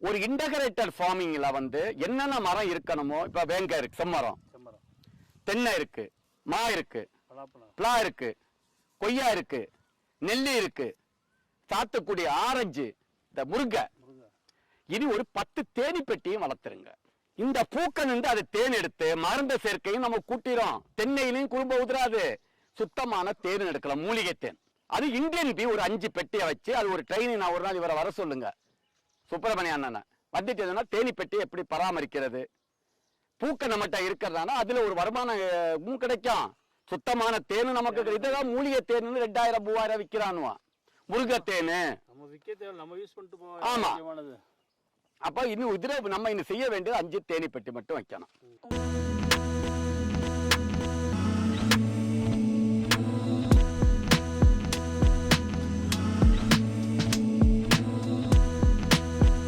ஒரு இன்டகிரேட்டட் ஃபார்மிங்ல வந்து என்னென்ன மரம் இருக்கணுமோ, இப்ப வேங்க இருக்கு, செம்மரம், தென்னை இருக்கு, மா இருக்கு, பலா இருக்கு, கொய்யா இருக்கு, நெல்லி இருக்கு, சாத்துக்குடி, ஆரஞ்சு, இந்த முருங்கை. இனி ஒரு 10 தேனி பெட்டியும் வளர்த்துருங்க. இந்த பூக்கள் வந்து அது தேன் எடுத்து மருந்து சேர்க்கையும் நம்ம கூட்டிரும். தென்னையிலையும் குறும்ப உதிராது, சுத்தமான தேன் எடுக்கலாம், மூலிகை தேன். அது இந்தியன் பீ ஒரு 5 பெட்டியை வச்சு அது ஒரு ட்ரைனிங். நான் ஒரு நாள் இவரை வர சொல்லுங்க, சுப்பிரமணிய அண்ணனை வந்துட்டு தேனி பெட்டியை எப்படி பராமரிக்கிறது, பூக்க நம்மகிட்ட இருக்கிறதானா அதுல ஒரு வருமானம் கிடைக்கும். சுத்தமான தேனு நமக்கு இதுதான் மூலிகை தேனு 2000 3000 விற்கிறானுவா. முருங்கை தேனு ஆமா. அப்ப இன்னும் இதுல நம்ம இன்னும் செய்ய வேண்டியது 5 தேனி பெட்டி மட்டும் வைக்கணும்.